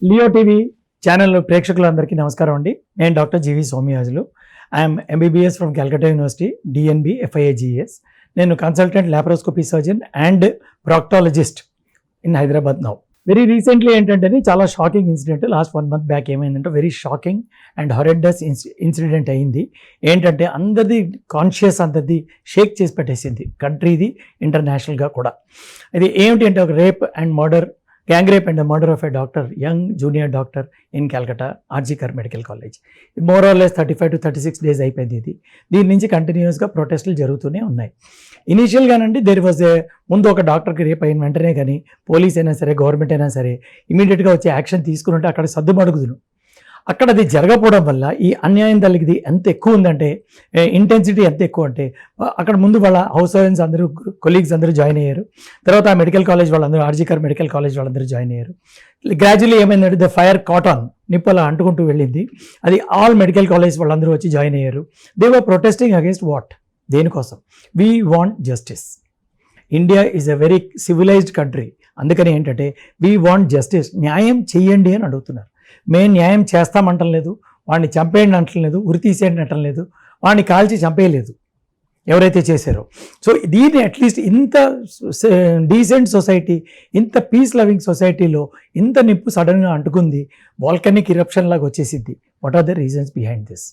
Leo TV channel ప్రేక్షకులందరికీ నమస్కారం అండి. నేను doctor G V Somayajulu. I am MBBS from Calcutta university, DNB FIAGS. నేను consultant laparoscopy surgeon and proctologist in Hyderabad now. Very recently ఏంటంటే చాలా shocking incident last 1 month back ఏమైందంటే very shocking and horrendous incident అయింది. ఏంటంటే అందరిది కాన్షియస్ అందరిది షేక్ చేసి పెట్టేసింది, కంట్రీది ఇంటర్నేషనల్గా కూడా. ఇది ఏమిటి అంటే ఒక rape and murder, gang rape and murder of a doctor, young junior doctor in Calcutta RG Kar medical college. More or less 35 to 36 days అయిపోయింది ఇది. దీని నుంచి కంటిన్యూస్గా ప్రొటెస్టులు జరుగుతూనే ఉన్నాయి. ఇనీషియల్గానండి దేర్ వాజ్ ముందు ఒక డాక్టర్కి రేప్ అయిన వెంటనే కానీ పోలీస్ అయినా సరే గవర్నమెంట్ అయినా సరే ఇమీడియట్గా వచ్చి యాక్షన్ తీసుకుని అక్కడ సర్దుమడుగుదును. అక్కడ అది జరగకపోవడం వల్ల ఈ అన్యాయం తల్లిది ఎంత ఎక్కువ ఉందంటే, ఇంటెన్సిటీ ఎంత ఎక్కువ అంటే, అక్కడ ముందు వాళ్ళ హౌస్ సర్వెంట్స్ అందరూ, కొలీగ్స్ అందరూ జాయిన్ అయ్యారు. తర్వాత ఆ మెడికల్ కాలేజ్ వాళ్ళందరూ, RG Kar మెడికల్ కాలేజ్ వాళ్ళందరూ జాయిన్ అయ్యారు. గ్రాడ్యువల్లీ ఏమైందంటే ద ఫైర్ కాట్ ఆన్, నిప్పు అలా అంటుకుంటూ వెళ్ళింది. అది ఆల్ మెడికల్ కాలేజ్ వాళ్ళందరూ వచ్చి జాయిన్ అయ్యారు. They were protesting against what? దేనికోసం? We want justice. India is a very civilised country. అందుకని ఏంటంటే వీ వాంట్ జస్టిస్, న్యాయం చెయ్యండి అని అడుగుతున్నారు. మేము న్యాయం చేస్తామంటం లేదు, వాడిని చంపేయండి అంటం లేదు, ఉరి తీసేయండి అంటం లేదు, వాడిని కాల్చి చంపేయలేదు ఎవరైతే చేశారో. సో దీన్ని అట్లీస్ట్ ఇంత డీసెంట్ సొసైటీ, ఇంత పీస్ లవింగ్ సొసైటీలో ఇంత నిప్పు సడన్గా అంటుకుంది, వాల్కనిక్ ఇరప్షన్ లాగా వచ్చేసింది. What are the reasons behind this?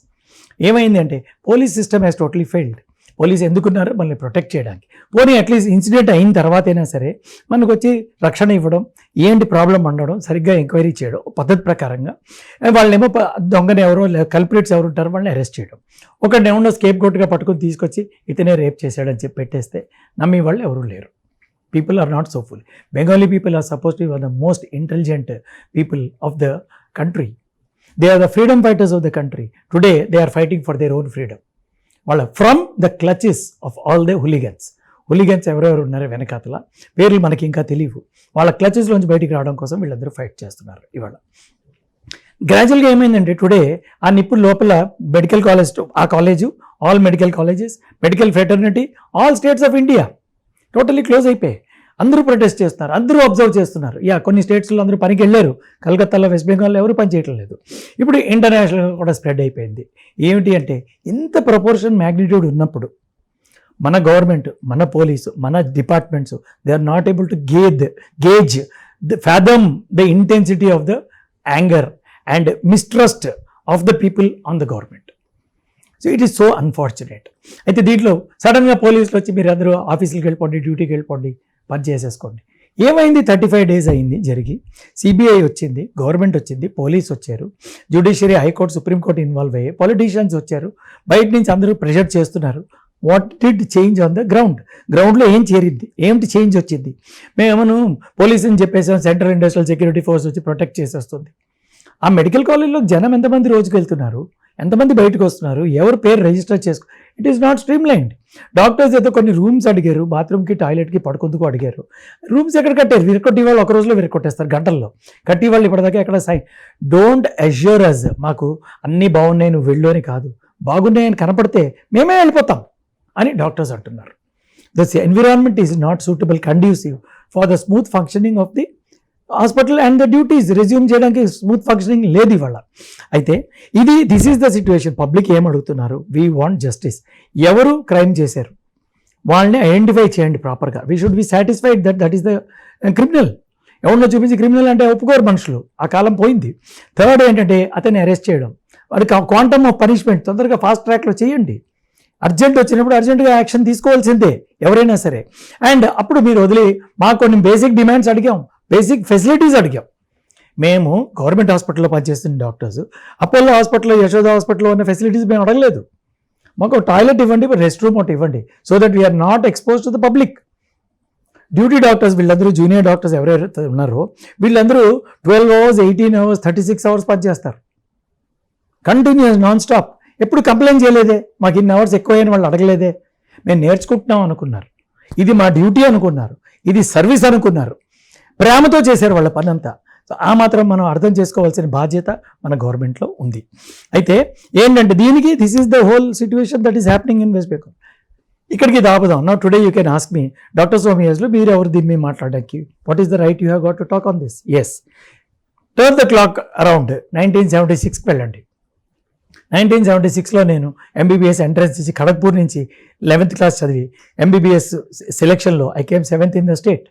ఏమైంది అంటే police system has totally failed. Police ఎందుకున్నారు? మనల్ని ప్రొటెక్ట్ చేయడానికి. పోనీ అట్లీస్ట్ ఇన్సిడెంట్ అయిన తర్వాతైనా సరే మనకు వచ్చి రక్షణ ఇవ్వడం, ఏంటి ప్రాబ్లం అనడం, సరిగ్గా ఎంక్వైరీ చేయడం పద్ధతి ప్రకారంగా. వాళ్ళేమో దొంగని ఎవరో కల్ప్రిట్స్ ఎవరు ఉంటారో వాళ్ళని అరెస్ట్ చేయడం. ఒకటి ఏమన్నా స్కేప్ గోట్గా పట్టుకొని తీసుకొచ్చి ఇతనే రేప్ చేశాడని చెప్పి పెట్టేస్తే నమ్మి వాళ్ళు ఎవరూ లేరు. People are not so full. Bengali people are supposed to be the most intelligent people of the country. They are the freedom fighters of the country. Today they are fighting for their own freedom. వాళ్ళ from the clutches of all the hooligans. Hooligans ఎవరెవరు ఉన్నారో వెనకాతల పేర్లు మనకి ఇంకా తెలియవు. వాళ్ళ క్లచెస్లోంచి బయటికి రావడం కోసం వీళ్ళందరూ ఫైట్ చేస్తున్నారు ఇవాళ. గ్రాడ్యువల్గా ఏమైందంటే టుడే ఆ నిప్పు లోపల మెడికల్ కాలేజ్, ఆ college, all medical colleges, medical fraternity, all states of India totally close అయిపోయాయి. అందరూ ప్రొటెస్ట్ చేస్తున్నారు, అందరూ అబ్జర్వ్ చేస్తున్నారు. కొన్ని స్టేట్స్లో అందరూ పనికి వెళ్ళారు. కలకత్తాలో, వెస్ట్ బెంగాల్లో ఎవరు పని చేయటం లేదు. ఇప్పుడు ఇంటర్నేషనల్గా కూడా స్ప్రెడ్ అయిపోయింది. ఏమిటి అంటే ఇంత ప్రపోర్షన్ మ్యాగ్నిట్యూడ్ ఉన్నప్పుడు మన గవర్నమెంట్, మన పోలీసు, మన departments they are not able to gauge fathom the intensity of the anger and mistrust of the people on the government. So it is so unfortunate. అయితే దీంట్లో సడన్గా పోలీసులు వచ్చి మీరు అందరూ ఆఫీసులకు వెళ్ళిపోండి, డ్యూటీకి వెళ్ళిపోండి, పని చేసేసుకోండి. ఏమైంది? 35 days అయింది జరిగి. CBI వచ్చింది, గవర్నమెంట్ వచ్చింది, పోలీస్ వచ్చారు, జ్యుడిషియరీ, హైకోర్టు, సుప్రీంకోర్టు ఇన్వాల్వ్ అయ్యాయి, పొలిటీషియన్స్ వచ్చారు, బయట నుంచి అందరూ ప్రెషర్ చేస్తున్నారు. What did change on the ground? గ్రౌండ్లో ఏం చేరింది? ఏమిటి చేంజ్ వచ్చింది? మేమను పోలీస్ అని చెప్పేసాం, సెంట్రల్ ఇండస్ట్రియల్ సెక్యూరిటీ ఫోర్స్ వచ్చి ప్రొటెక్ట్ చేసేస్తుంది. ఆ మెడికల్ కాలేజ్లో జనం ఎంతమంది రోజుకి వెళ్తున్నారు, ఎంతమంది బయటకు వస్తున్నారు, ఎవరు పేరు రిజిస్టర్ చేసుకో, it is not stream lined. Doctors అయితే కొన్ని రూమ్స్ అడిగారు, బాత్రూమ్కి, టాయిలెట్కి, పడుకుందుకు అడిగారు. రూమ్స్ ఎక్కడ కట్టారు? విరకొట్టి వాళ్ళు ఒక రోజులో విరకొట్టేస్తారు, గంటల్లో. కట్టి వాళ్ళు ఇప్పటిదాకా ఎక్కడ డోంట్ అష్యూర్ అస్, మాకు అన్నీ బాగున్నాయి నువ్వు వెళ్ళు అని కాదు, బాగున్నాయని కనపడితే మేమే వెళ్ళిపోతాం అని డాక్టర్స్ అంటున్నారు. This environment is not suitable, conducive for the smooth functioning of the hospital and the duties resume చేయడానికి స్మూత్ ఫంక్షనింగ్ లేదు ఇవాళ. అయితే this is the situation. Public ఏం అడుగుతున్నారు? We want justice. ఎవరు క్రైమ్ చేశారు వాళ్ళని ఐడెంటిఫై చేయండి ప్రాపర్గా. We should be satisfied that is the criminal. ఎవరిలో చూపించి క్రిమినల్ అంటే ఒప్పుకోరు మనుషులు, ఆ కాలం పోయింది. థర్డ్ ఏంటంటే అతన్ని అరెస్ట్ చేయడం, వాడికి క్వాంటమ్ ఆఫ్ పనిష్మెంట్ తొందరగా ఫాస్ట్ ట్రాక్లో చేయండి. అర్జెంట్ వచ్చినప్పుడు అర్జెంటుగా యాక్షన్ తీసుకోవాల్సిందే ఎవరైనా సరే. అండ్ అప్పుడు మీరు వదిలి మాకు కొన్ని బేసిక్ డిమాండ్స్ అడిగాం, బేసిక్ ఫెసిలిటీస్ అడిగాం. మేము గవర్నమెంట్ హాస్పిటల్లో పనిచేస్తున్న డాక్టర్స్, అపోలో హాస్పిటల్లో, యశోద హాస్పిటల్లో ఉన్న ఫెసిలిటీస్ మేము అడగలేదు. మాకు టాయిలెట్ ఇవ్వండి, రెస్ట్ రూమ్ ఒకటి ఇవ్వండి, so that we are not expose to the public. Duty doctors వీళ్ళందరూ, జూనియర్ డాక్టర్స్ ఎవరైతే ఉన్నారో వీళ్ళందరూ 12 hours, 18 hours, 36 hours పనిచేస్తారు కంటిన్యూస్, నాన్ స్టాప్. ఎప్పుడు కంప్లైంట్ చేయలేదే, మాకు ఇన్ని అవర్స్ ఎక్కువైన వాళ్ళు అడగలేదే. మేము నేర్చుకుంటున్నాం అనుకున్నారు, ఇది మా డ్యూటీ అనుకున్నారు, ఇది సర్వీస్ అనుకున్నారు, ప్రేమతో చేశారు వాళ్ళ పని అంతా. సో ఆ మాత్రం మనం అర్థం చేసుకోవాల్సిన బాధ్యత మన గవర్నమెంట్లో ఉంది. అయితే ఏంటంటే దీనికి this is the whole situation that is happening in West Bengal. ఇక్కడికి దాపుదాం. Now today you can ask me, doctor Somayajulu మీరు ఎవరు దీని మీద మాట్లాడడానికి? What is the right you have got to talk on this? Yes, turn the clock around 1976కి వెళ్ళండి. 1976లో నేను ఎంబీబీఎస్ ఎంట్రన్స్ ఇచ్చి ఖడగ్పూర్ నుంచి 11th క్లాస్ చదివి MBBS సెలెక్షన్లో I came 7th in the state.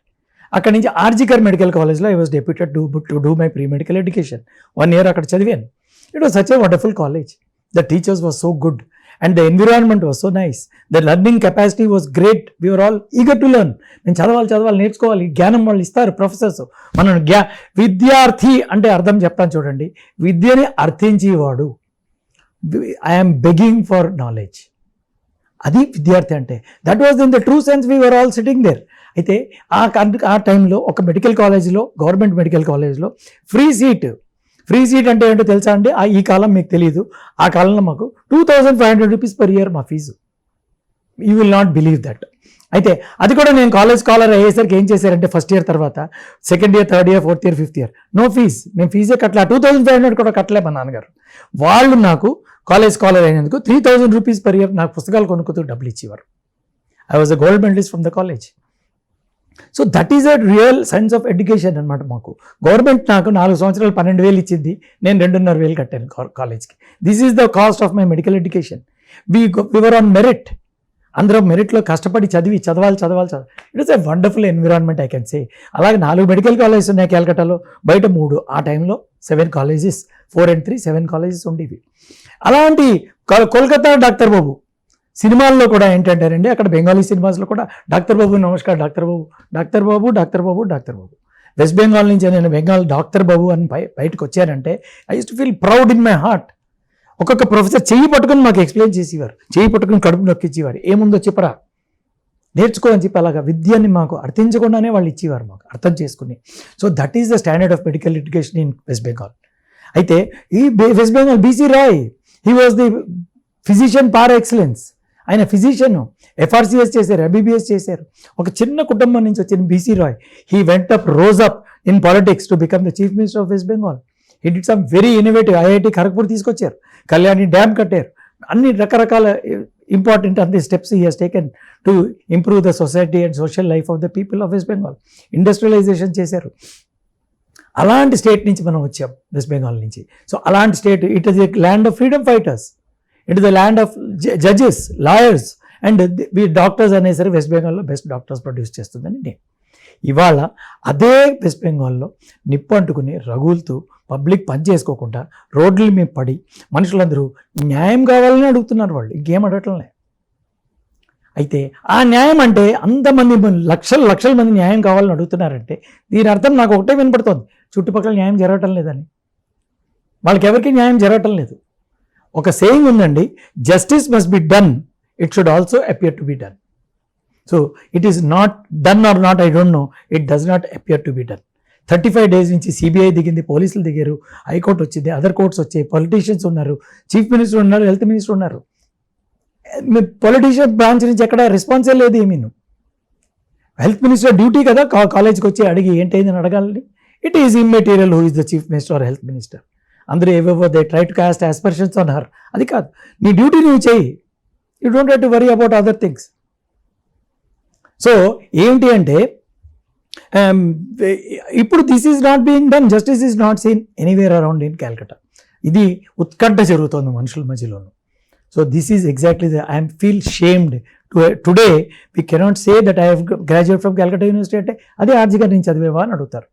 అక్కడి నుంచి ఆర్జికర్ మెడికల్ కాలేజ్లో I was deputed to do my pre medical education. 1 year అక్కడ చదివాను. It was such a wonderful college. The teachers was so good and the environment was so nice. The learning capacity was great. We are all eager to learn. నేను చదవాలి, నేర్చుకోవాలి. జ్ఞానం వాళ్ళు ఇస్తారు professors. మనం విద్యార్థి అంటే అర్థం చెప్తాను చూడండి. విద్యని అర్థించేవాడు. I'm begging for knowledge. అది విద్యార్థి అంటే. That was in the true sense we were all sitting there. అయితే ఆ టైంలో ఒక మెడికల్ కాలేజ్లో, గవర్నమెంట్ మెడికల్ కాలేజ్లో ఫ్రీ సీట్ అంటే ఏంటో తెలుసా అండి? ఈ కాలం మీకు తెలియదు. ఆ కాలంలో మాకు 2500 రూపీస్ per year మా fee. You will not believe that. అయితే అది కూడా నేను కాలేజ్ స్కాలర్ అయ్యేసరికి ఏం చేశారంటే ఫస్ట్ ఇయర్ తర్వాత 2nd year, 3rd year, 4th year, 5th year no fees. మేము ఫీజే కట్టలే. 2500 కూడా కట్టలే మా నాన్నగారు. వాళ్ళు నాకు కాలేజ్ స్కాలర్ అయినందుకు 3000 రూపీస్ per year నాకు పుస్తకాలు కొనుక్కుంటూ డబ్బులు ఇచ్చేవారు. I was a gold medalist from the college. So that is a real science of education అనమాట. మాకు గవర్నమెంట్ నాకు 4 సంవత్సరాలు 12,000 ఇచ్చింది. నేను 2,500 కట్టాను కాలేజ్కి. This is the cost of my medical education. Were on merit. అందరూ మెరిట్లో కష్టపడి చదవాలి. It is a wonderful environment I can say. అలాగే 4 మెడికల్ కాలేజెస్ ఉన్నాయి క్యాల్కటాలో, బయట 3. ఆ టైంలో 7 colleges, 4 and 3, 7 colleges ఉండేవి. అలాంటి కోల్కతా డాక్టర్ బాబు సినిమాల్లో కూడా ఏంటంటారండి, అక్కడ బెంగాలీ సినిమాస్లో కూడా డాక్టర్ బాబు నమస్కారం, డాక్టర్ బాబు. వెస్ట్ బెంగాల్ నుంచి నేను బెంగాల్ డాక్టర్ బాబు అని బయటకు వచ్చానంటే I use to feel proud in my heart. ఒక్కొక్క ప్రొఫెసర్ చెయ్యి పట్టుకుని మాకు ఎక్స్ప్లెయిన్ చేసేవారు, చెయ్యి పట్టుకుని కడుపు నొక్కిచ్చేవారు. ఏముందో చెప్పరా, నేర్చుకో అని చెప్పి అలాగా విద్యని మాకు అర్థించకుండానే వాళ్ళు ఇచ్చేవారు, మాకు అర్థం చేసుకుని. So that is the standard of medical education in West Bengal. అయితే ఈ West Bengal B C Roy, he was the physician par excellence. ఆయన ఫిజిషియన్, FRCS చేశారు, MBBS చేశారు. ఒక చిన్న కుటుంబం నుంచి వచ్చిన B C Roy, he went up, rose up in politics to become the chief minister of West Bengal. He did some very innovative. IIT Kharagpur తీసుకొచ్చారు, కళ్యాణి డ్యామ్ కట్టారు, అన్ని రకరకాల ఇంపార్టెంట్ అన్ని steps he has taken to improve the society and social life of the people of West Bengal. Industrialisation చేశారు. అలాంటి state నుంచి మనం వచ్చాం, వెస్ట్ బెంగాల్ నుంచి. సో అలాంటి state, it is a land of freedom fighters, it is the land of judges, lawyers and doctors అనేసరి వెస్ట్ బెంగాల్లో బెస్ట్ డాక్టర్స్ ప్రొడ్యూస్ చేస్తుందని నేను. ఇవాళ అదే వెస్ట్ బెంగాల్లో నిప్పు అంటుకుని రగులుతూ పబ్లిక్ పని చేసుకోకుండా రోడ్ల మీద పడి మనుషులందరూ న్యాయం కావాలని అడుగుతున్నారు. వాళ్ళు ఇంకేం అడగట్లే. అయితే ఆ న్యాయం అంటే అంతమంది లక్షల మంది న్యాయం కావాలని అడుగుతున్నారంటే దీని అర్థం నాకు ఒకటే వినపడుతోంది, చుట్టుపక్కల న్యాయం జరగటం లేదని. వాళ్ళకి ఎవరికి న్యాయం జరగటం లేదు. ఒక సేయింగ్ ఉందండి, justice must be done, it should also appear to be done. So it is not done or not, I don't know, it does not appear to be done. 35 days నుంచి CBI దిగింది, పోలీసులు దిగారు, high court వచ్చింది, other courts వచ్చాయి, politicians ఉన్నారు, chief minister ఉన్నారు, health minister ఉన్నారు. Politician branch నుంచి ఎక్కడ రెస్పాన్సే లేదు. ఏమీను హెల్త్ మినిస్టర్ డ్యూటీ కదా కాలేజ్కి వచ్చి అడిగి ఏంటైందని అడగాలని. It is immaterial who is the chief minister or health minister. అందరూ ఏవేవో they try to cast aspirations on her. అది కాదు, నీ డ్యూటీ నువ్వు చేయి. You don't have to worry about other things. So ఏంటి అంటే ఇప్పుడు this is not being done, justice is not seen anywhere around in Calcutta. ఇది ఉత్కంఠ జరుగుతోంది మనుషుల మధ్యలోనూ. So this is exactly I feel shamed today. We cannot say that I have graduate from Calcutta university అంటే అదే ఆర్జిగా నేను చదివేవా అని అడుగుతారు.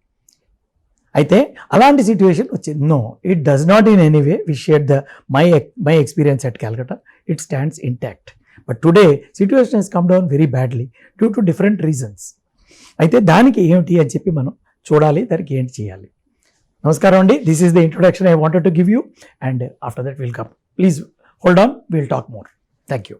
అయితే అలాంటి సిచ్యువేషన్ వచ్చింది. No, it does not in any way we share the my experience at Calcutta. It stands intact. But today situation has come down very badly due to different reasons. అయితే దానికి ఏమిటి అని చెప్పి మనం చూడాలి, దానికి ఏంటి చేయాలి. నమస్కారం అండి, this is the introduction I wanted to give you, and after that will come. Please hold on, will talk more. Thank you.